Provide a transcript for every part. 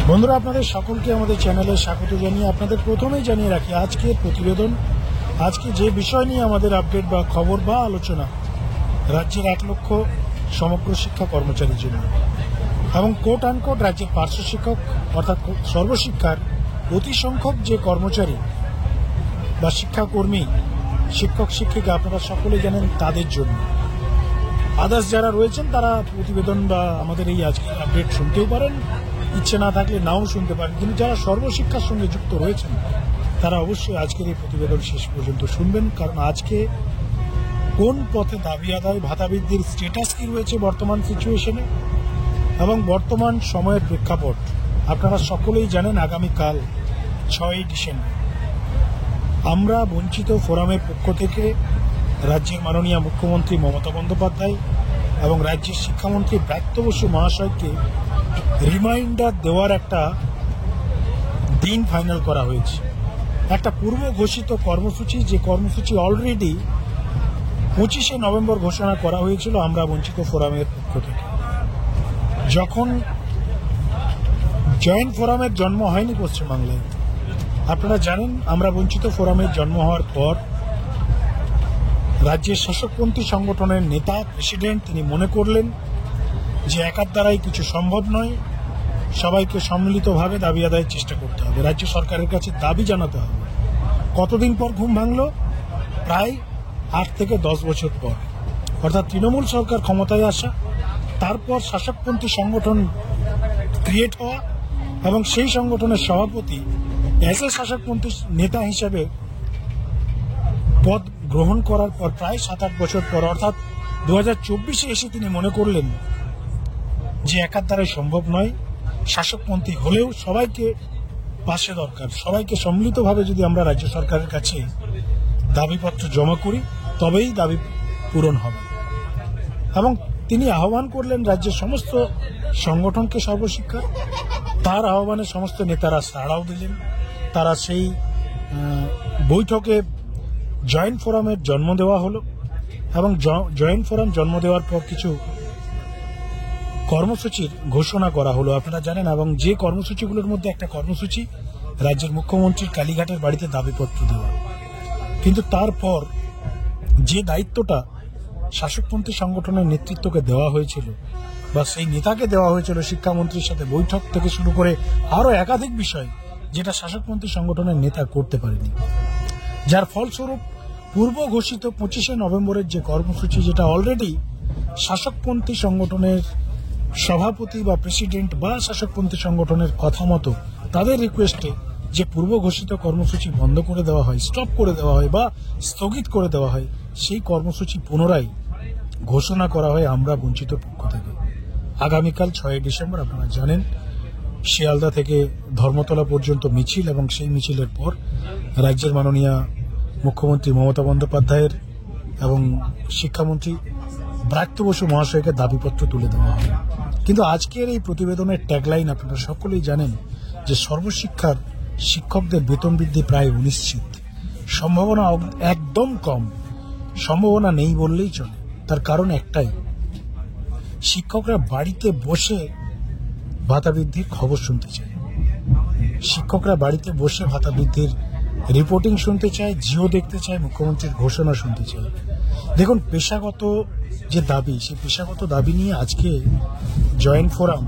বন্ধুরা, আপনাদের সকলকে আমাদের চ্যানেলে স্বাগত জানিয়ে আপনাদের প্রথমেই জানিয়ে রাখি আজকের প্রতিবেদন, আজকে যে বিষয় নিয়ে আমাদের আপডেট বা খবর বা আলোচনা, রাজ্যের 1 লক্ষ সমগ্র শিক্ষা কর্মচারীর জন্য এবং কোট আনকোট রাজ্যের পার্শ্ব শিক্ষক অর্থাৎ সর্বশিক্ষার অতি সংখ্যক যে কর্মচারী বা শিক্ষাকর্মী, শিক্ষক শিক্ষিকা আপনারা সকলেই জানেন তাদের জন্য। আদার্স যারা রয়েছেন তারা প্রতিবেদন বা আমাদের এই আজকের আপডেট শুনতেও পারেন, ইচ্ছে না থাকলে নাও শুনতে পারেন, কিন্তু যারা সর্বশিক্ষার সঙ্গে যুক্ত রয়েছেন তারা অবশ্যই আজকের এই প্রতিবেদন শেষ পর্যন্ত শুনবেন। কারণ আজকে কোন পথে দাবি আদায়, ভাতা বৃদ্ধির স্ট্যাটাস কি রয়েছে বর্তমান সিচুয়েশনে এবং বর্তমান সময়ের প্রেক্ষাপট আপনারা সকলেই জানেন। আগামীকাল 6ই ডিসেম্বর আমরা বঞ্চিত ফোরামের পক্ষ থেকে রাজ্যের মাননীয় মুখ্যমন্ত্রী মমতা বন্দ্যোপাধ্যায় এবং রাজ্যের শিক্ষামন্ত্রী ব্রাত্য বসু মহাশয়কে রিমাইন্ডার দেওয়ার একটা দিন ফাইনাল করা হয়েছে। একটা পূর্ব ঘোষিত কর্মসূচি, যে কর্মসূচি অলরেডি 25শে নভেম্বর ঘোষণা করা হয়েছিল আমরা বঞ্চিত ফোরামের পক্ষ থেকে। যখন জয়েন্ট ফোরামের জন্ম হয়নি পশ্চিমবাংলায়, আপনারা জানেন আমরা বঞ্চিত ফোরামের জন্ম হওয়ার পর রাজ্যের শাসকপন্থী সংগঠনের নেতা প্রেসিডেন্ট তিনি মনে করলেন যে একার দ্বারাই কিছু সম্ভব নয়, সবাইকে সম্মিলিতভাবে দাবি আদায়ের চেষ্টা করতে হবে, রাজ্য সরকারের কাছে দাবি জানাতে হবে। কতদিন পর ঘুম ভাঙল? প্রায় 8 থেকে 10 বছর পর, অর্থাৎ তৃণমূল সরকার ক্ষমতায় আসা, তারপর শাসকপন্থী সংগঠন ক্রিয়েট হওয়া এবং সেই সংগঠনের সভাপতি এস এ শাসকপন্থী নেতা হিসেবে পদ গ্রহণ করার পর প্রায় 7-8 বছর পর, অর্থাৎ 2024-এ এসে তিনি মনে করলেন যে একার দ্বারাই সম্ভব নয়, শাসকপন্থী হলেও সবাইকে পাশে দরকার, সবাইকে সম্মিলিতভাবে যদি আমরা রাজ্য সরকারের কাছে দাবিপত্র জমা করি তবেই দাবি পূরণ হবে। এবং তিনি আহ্বান করলেন রাজ্যের সমস্ত সংগঠনকে সর্বশিক্ষা। তার আহ্বানে সমস্ত নেতারা সাড়াও দিলেন। তারা সেই বৈঠকে জয়েন্ট ফোরামের জন্ম দেওয়া হলো এবং জয়েন্ট ফোরাম জন্ম দেওয়ার পর কিছু কর্মসূচির ঘোষণা করা হলো আপনারা জানেন। এবং যে কর্মসূচিগুলোর মধ্যে একটা কর্মসূচি রাজ্যের মুখ্যমন্ত্রীর কালীঘাটের বাড়িতে দাবিপত্র দেওয়া। কিন্তু তারপর যে দায়িত্বটা শাসকপন্থী সংগঠনের নেতৃত্বকে দেওয়া হয়েছিল বা সেই নেতাকে দেওয়া হয়েছিল, শিক্ষামন্ত্রীর সাথে বৈঠক থেকে শুরু করে আরো একাধিক বিষয় যেটা শাসকপন্থী সংগঠনের নেতা করতে পারেনি, যার ফলস্বরূপ পূর্ব ঘোষিত 25শে নভেম্বরের যে কর্মসূচি, যেটা অলরেডি শাসকপন্থী সংগঠনের সভাপতি বা প্রেসিডেন্ট বা শাসকপন্থী সংগঠনের কথা মতো তাদের রিকোয়েস্টে যে পূর্ব ঘোষিত কর্মসূচি বন্ধ করে দেওয়া হয়, স্টপ করে দেওয়া হয় বা স্থগিত করে দেওয়া হয়, সেই কর্মসূচি পুনরায় ঘোষণা করা হয় আমরা বঞ্চিত পক্ষ থেকে। আগামীকাল 6ই ডিসেম্বর আপনারা জানেন শিয়ালদা থেকে ধর্মতলা পর্যন্ত মিছিল এবং সেই মিছিলের পর রাজ্যের মাননীয় মুখ্যমন্ত্রী মমতা বন্দ্যোপাধ্যায়ের এবং শিক্ষামন্ত্রী ব্রাত্য বসু মহাশয়কে দাবিপত্র তুলে দেওয়া হয়। কিন্তু আজকের এই প্রতিবেদনের ট্যাগলাইন আপনারা সকলেই জানেন যে সর্বশিক্ষার শিক্ষকদের বেতন বৃদ্ধি প্রায় অনিশ্চিত, সম্ভাবনা একদম কম, সম্ভাবনা নেই বললেই চলে। তার কারণ একটাই, শিক্ষকরা বাড়িতে বসে ভাতা বৃদ্ধির খবর শুনতে চায়, শিক্ষকরা বাড়িতে বসে ভাতা বৃদ্ধির রিপোর্টিং শুনতে চায়, জিও দেখতে চায়, মুখ্যমন্ত্রীর ঘোষণা শুনতে চায়। দেখুন, পেশাগত যে দাবি, সেই পেশাগত দাবি নিয়ে আজকে জয়েন্ট ফোরাম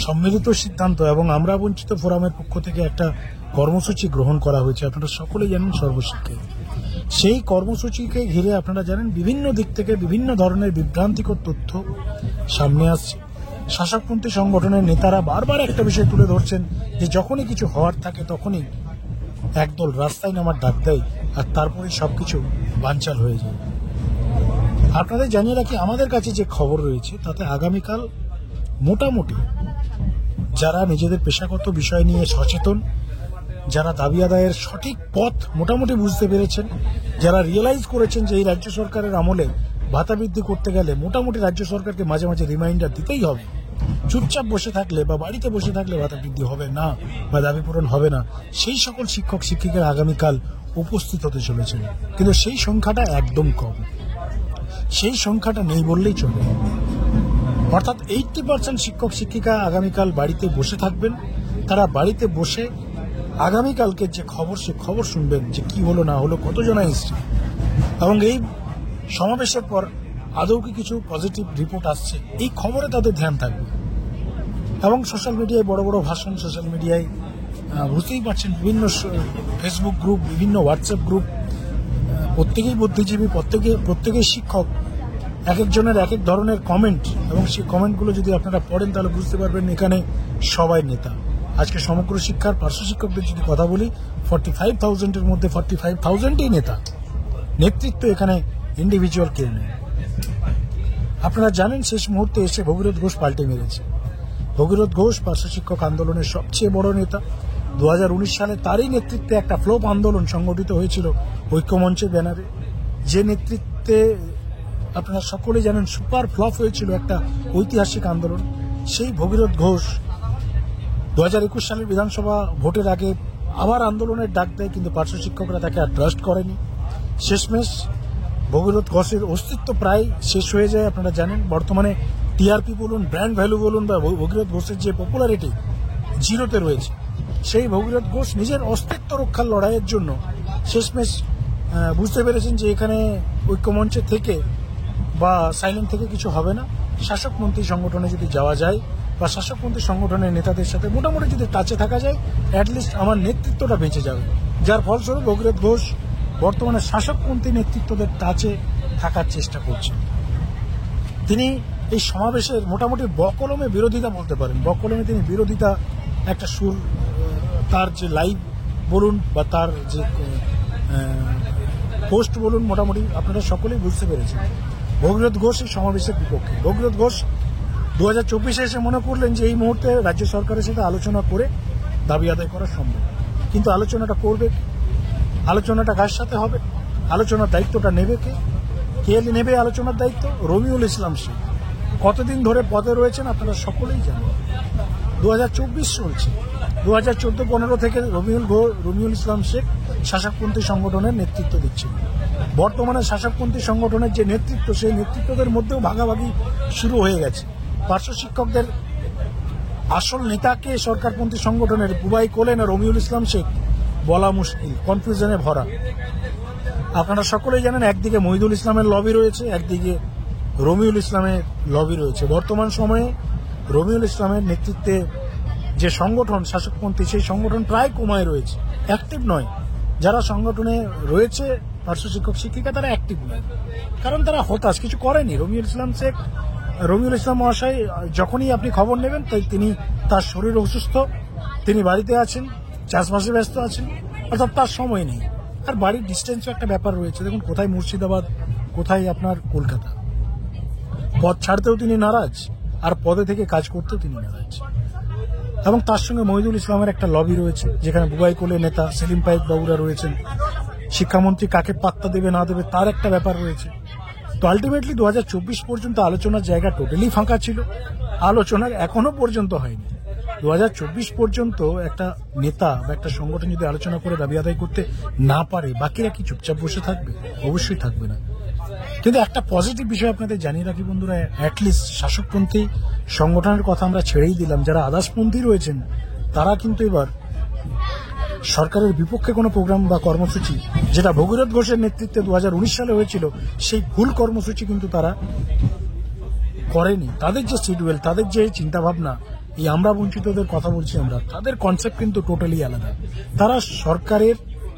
সম্মিলিত সিদ্ধান্ত এবং আমরা বঞ্চিত ফোরামের পক্ষ থেকে একটা কর্মসূচি গ্রহণ করা হয়েছে। আপনারা সকলেই জানেন সর্বশিক্ষায়। সেই কর্মসূচিকে ঘিরে আপনারা জানেন বিভিন্ন দিক থেকে বিভিন্ন ধরনের বিভ্রান্তিকর তথ্য সামনে আসছে। শাসকপন্থী সংগঠনের নেতারা বারবার একটা বিষয় তুলে ধরছেন যে যখনই কিছু হওয়ার থাকে তখনই একদল রাস্তায় নামার ডাক দেয় আর তারপরে সবকিছু বানচাল হয়ে যায়। আপনাদের জানিয়ে রাখি, আমাদের কাছে যে খবর রয়েছে তাতে আগামীকাল মোটামুটি যারা নিজেদের পেশাগত বিষয় নিয়ে সচেতন, যারা দাবি আদায়ের সঠিক পথ মোটামুটি বুঝতে পেরেছেন, যারা রিয়েলাইজ করেছেন যে এই রাজ্য সরকারের আমলে ভাতা বৃদ্ধি করতে গেলে মোটামুটি রাজ্য সরকারকে মাঝে মাঝে রিমাইন্ডার দিতেই হবে, চুপচাপ বসে থাকলে বা বাড়িতে বসে থাকলে ভাতা বৃদ্ধি হবে না বা দাবি পূরণ হবে না, সেই সকল শিক্ষক শিক্ষিকারা আগামীকাল উপস্থিত হতে চলেছেন। কিন্তু সেই সংখ্যাটা একদম কম, সেই সংখ্যাটা নেই বললেই চলে। অর্থাৎ 80% শিক্ষক শিক্ষিকা আগামীকাল বাড়িতে বসে থাকবেন। তারা বাড়িতে বসে আগামীকালকে যে খবর, সে খবর শুনবেন যে কি হলো না হলো, কতজন এসছে, এবং এই সমাবেশের পর আদৌ কি কিছু পজিটিভ রিপোর্ট আসছে, এই খবরে তাদের ধ্যান থাকবে। এবং সোশ্যাল মিডিয়ায় বড় বড় ভাষণ, সোশ্যাল মিডিয়ায় বুঝতেই পারছেন বিভিন্ন ফেসবুক গ্রুপ, বিভিন্ন হোয়াটসঅ্যাপ গ্রুপ, প্রত্যেকেই বুদ্ধিজীবী, প্রত্যেকেই শিক্ষক, এক একজনের এক এক ধরনের কমেন্ট, এবং সেই কমেন্টগুলো যদি আপনারা পড়েন তাহলে বুঝতে পারবেন এখানে সবাই নেতা। আজকে সমগ্র শিক্ষার পার্শ্ব শিক্ষকদের যদি কথা বলি, 45,000-এর মধ্যে 45,000ই নেতা। নেতৃত্ব এখানে ইন্ডিভিজুয়াল কেউ নেই। আপনারা জানেন শেষ মুহূর্তে এসে ভগীরথ ঘোষ পাল্টে মেরেছে। ভগীরথ ঘোষ পার্শ্ব শিক্ষক আন্দোলনের সবচেয়ে বড় নেতা। 2019 সালে তারই নেতৃত্বে একটা ফ্লোপ আন্দোলন সংগঠিত হয়েছিল ঐক্যমঞ্চের ব্যানারে, যে নেতৃত্বে আপনারা সকলেই জানেন সুপার ফ্লপ হয়েছিল একটা ঐতিহাসিক আন্দোলন। সেই ভগীরথ ঘোষ 2021 সালের বিধানসভা ভোটের আগে আবার আন্দোলনের ডাক দেয়, কিন্তু পার্শ্ব শিক্ষকরা তাকে আর ট্রাস্ট করেনি। শেষমেশ ভগীরথ ঘোষের অস্তিত্ব প্রায় শেষ হয়ে যায়। আপনারা জানেন বর্তমানে টিআরপি বলুন, ব্র্যান্ড ভ্যালু বলুন, বা ভগীরথ ঘোষের যে পপুলারিটি জিরোতে রয়েছে, সেই ভগীরথ ঘোষ নিজের অস্তিত্ব রক্ষার লড়াইয়ের জন্য শেষমেশ বুঝতে পেরেছেন যে এখানে ঐক্যমঞ্চে থেকে বা সাইলেন্ট থেকে কিছু হবে না। শাসকমন্ত্রী সংগঠনে যদি যাওয়া যায় বা শাসকমন্ত্রী সংগঠনের নেতাদের সাথে মোটামুটি যদি টাচে থাকা যায়, অ্যাটলিস্ট আমার নেতৃত্বটা বেঁচে যাবে। যার ফলস্বরূপ ভগীরথ ঘোষ বর্তমানে শাসকপন্থী নেতৃত্বদের টাচে থাকার চেষ্টা করছেন। তিনি এই সমাবেশের মোটামুটি বকলমে বিরোধিতা বলতে পারেন। বকলমে তিনি বিরোধিতা একটা সুর, তার যে লাইভ বলুন বা তার যে পোস্ট বলুন, মোটামুটি আপনারা সকলেই বুঝতে পেরেছেন ভগীরথ ঘোষ এই সমাবেশের বিপক্ষে। ভগীরথ ঘোষ 2024-এ এসে মনে করলেন যে এই মুহূর্তে রাজ্য সরকারের সাথে আলোচনা করে দাবি আদায় করা সম্ভব, কিন্তু আলোচনাটা করবে, আলোচনাটা কার সাথে হবে, আলোচনার দায়িত্বটা নেবে কে নেবে আলোচনার দায়িত্ব? রমিউল ইসলাম শেখ। কতদিন ধরে পদে রয়েছেন আপনারা সকলেই জানেন। 2024 চলছে, 2014-15 থেকে রমিউল ইসলাম শেখ শাসকপন্থী সংগঠনের নেতৃত্ব দিচ্ছেন। বর্তমানে শাসকপন্থী সংগঠনের যে নেতৃত্ব, সেই নেতৃত্বদের মধ্যেও ভাগাভাগি শুরু হয়ে গেছে। পার্শ্ব শিক্ষকদের আসল নেতাকে সরকারপন্থী সংগঠনের বুবাই কোলে না রমিউল ইসলাম শেখ বলা মুশকিল, কনফিউশনে ভরা। আপনারা সকলেই জানেন একদিকে মহিদুল ইসলামের লবি রয়েছে, একদিকে রমিউল ইসলামের লবি রয়েছে। বর্তমান সময়ে রমিউল ইসলামের নেতৃত্বে যে সংগঠন শাসকপন্থী, সেই সংগঠন প্রায় কমায় রয়েছে, অ্যাক্টিভ নয়। যারা সংগঠনে রয়েছে পার্শ্ব শিক্ষক শিক্ষিকা, তারা অ্যাক্টিভ নয়, কারণ তারা হতাশ, কিছু করেনি। রমিউল ইসলাম মহাশয় যখনই আপনি খবর নেবেন, তাই তিনি তার শরীর অসুস্থ, তিনি বাড়িতে আছেন, চাষবাসে ব্যস্ত আছেন, অর্থাৎ তার সময় নেই। আর বাড়ির ডিস্টেন্সও একটা ব্যাপার রয়েছে। দেখুন কোথায় মুর্শিদাবাদ, কোথায় আপনার কলকাতা। পদ ছাড়তেও তিনি নারাজ, আর পদে থেকে কাজ করতেও তিনি নারাজ। এবং তার সঙ্গে মহিদুল ইসলামের একটা লবি রয়েছে, যেখানে বুবাই কোলে নেতা সেলিম পাইক বাবুরা রয়েছেন। শিক্ষামন্ত্রী কাকে পাত্তা দেবে না দেবে তার একটা ব্যাপার রয়েছে। তো আলটিমেটলি 2024 পর্যন্ত আলোচনার জায়গা টোটালি ফাঁকা ছিল, আলোচনার এখনো পর্যন্ত হয়নি। 2024 পর্যন্ত একটা নেতা বা একটা সংগঠন যদি আলোচনা করে দাবি আদায় করতে না পারে, বাকিরা কি চুপচাপ বসে থাকবে? অবশ্যই থাকবে না। কিন্তু একটা পজিটিভ বিষয় আপনাদের জানিয়ে রাখি বন্ধুরা, অ্যাটলিস্ট শাসকপন্থী সংগঠনের কথা আমরা ছেড়েই দিলাম, যারা আদাসপন্থী রয়েছেন তারা কিন্তু এবার সরকারের বিপক্ষে কোনো প্রোগ্রাম বা কর্মসূচি, যেটা ভগীরথ ঘোষের নেতৃত্বে 2019 সালে হয়েছিল, সেই ভুল কর্মসূচি কিন্তু তারা করেনি। তাদের যে শিডিউল, তাদের যে চিন্তাভাবনা, এই আমরা বঞ্চিতদের কথা বলছি আমরা, তাদের কনসেপ্ট কিন্তু টোটালি আলাদা। তারা সরকারের,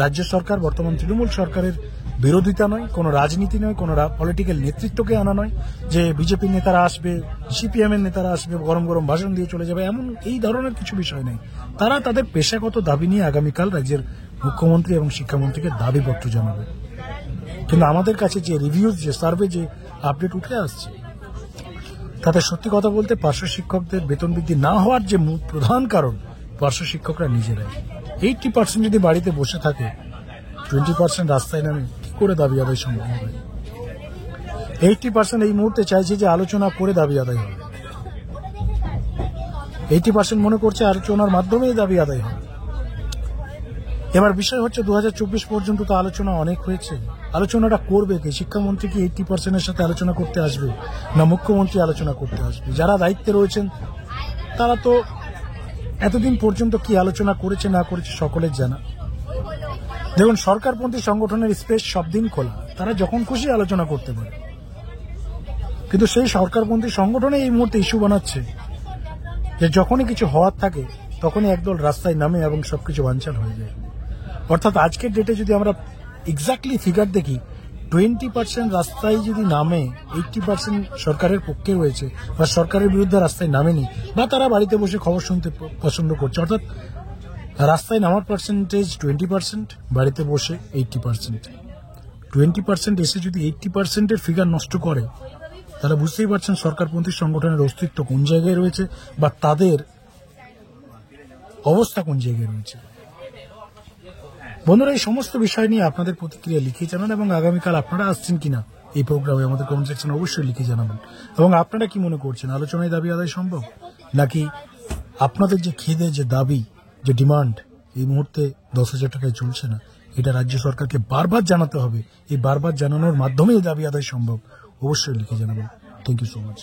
রাজ্য সরকার, বর্তমান তৃণমূল সরকারের বিরোধিতা নয়, কোনো রাজনীতি নয়, কোনো পলিটিক্যাল নেতৃত্বকে আনা নয়, যে বিজেপির নেতারা আসবে, সিপিএম এর নেতারা আসবে, গরম গরম ভাষণ দিয়ে চলে যাবে, এমন এই ধরনের কিছু বিষয় নেই। তারা তাদের পেশাগত দাবি নিয়ে আগামীকাল রাজ্যের মুখ্যমন্ত্রী এবং শিক্ষামন্ত্রীকে দাবিপত্র জানাবে। কিন্তু আমাদের কাছে যে রিভিউজ, যে সার্ভে, যে আপডেট উঠে আসছে, তাতে সত্যি কথা বলতে পার্শ্ব শিক্ষকদের বেতন বৃদ্ধি না হওয়ার যে প্রধান কারণ পার্শ্ব শিক্ষকরা নিজেরাই। 80% যদি বাড়িতে বসে থাকে, 20% রাস্তায় নামে, কি করে দাবি আদায় সম্ভব হবে? 80% এই মুহূর্তে চাইছে যে আলোচনা করে দাবি আদায় হবে। 80% মনে করছে আলোচনার মাধ্যমেই দাবি আদায় হবে। এবার বিষয় হচ্ছে 2024 পর্যন্ত তো আলোচনা অনেক হয়েছে, আলোচনাটা করবে কে? শিক্ষামন্ত্রী কি 80%-এর সাথে আলোচনা করতে আসবে, না মুখ্যমন্ত্রী আলোচনা করতে আসবে? যারা দায়িত্বে রয়েছেন তারা তো এতদিন পর্যন্ত কি আলোচনা করেছে না করেছে সকলের জানা। দেখুন, সরকারপন্থী সংগঠনের স্পেস সব দিন খোলা, তারা যখন খুশি আলোচনা করতে পারে। কিন্তু সেই সরকারপন্থী সংগঠনে এই মুহূর্তে ইস্যু বানাচ্ছে যে যখনই কিছু হওয়ার থাকে তখনই একদল রাস্তায় নামে এবং সবকিছু বানচাল হয়ে যায়। অর্থাৎ আজকের ডেটে যদি আমরা এক্স্যাক্টলি ফিগার দেখি, 20% রাস্তায় যদি নামে, 80% সরকারের পক্ষে রয়েছে বা সরকারের বিরুদ্ধে রাস্তায় নামেনি, বা তারা বাড়িতে বসে খবর শুনতে পছন্দ করছে। অর্থাৎ রাস্তায় নামার পার্সেন্টেজ 20%, বাড়িতে বসে 80%। 20% এসে যদি 80%-এর ফিগার নষ্ট করে, তারা বুঝতেই পারছেন সরকারপন্থী সংগঠনের অস্তিত্ব কোন জায়গায় রয়েছে বা তাদের অবস্থা কোন জায়গায় রয়েছে। বন্ধুরা, এই সমস্ত বিষয় নিয়ে আপনাদের প্রতিক্রিয়া লিখে জানান, এবং আগামীকাল আপনারা আসছেন কিনা এই প্রোগ্রামে আমাদের কমেন্ট সেকশনে অবশ্যই লিখে জানাবেন। এবং আপনারা কি মনে করছেন, আলোচনায় দাবি আদায় সম্ভব, নাকি আপনাদের যে খিদে, যে দাবি, যে ডিমান্ড এই মুহূর্তে 10,000 টাকায় চলছে না, এটা রাজ্য সরকারকে বারবার জানাতে হবে। এই বারবার জানানোর মাধ্যমেই দাবি আদায় সম্ভব। অবশ্যই লিখে জানাবেন। Thank you so much.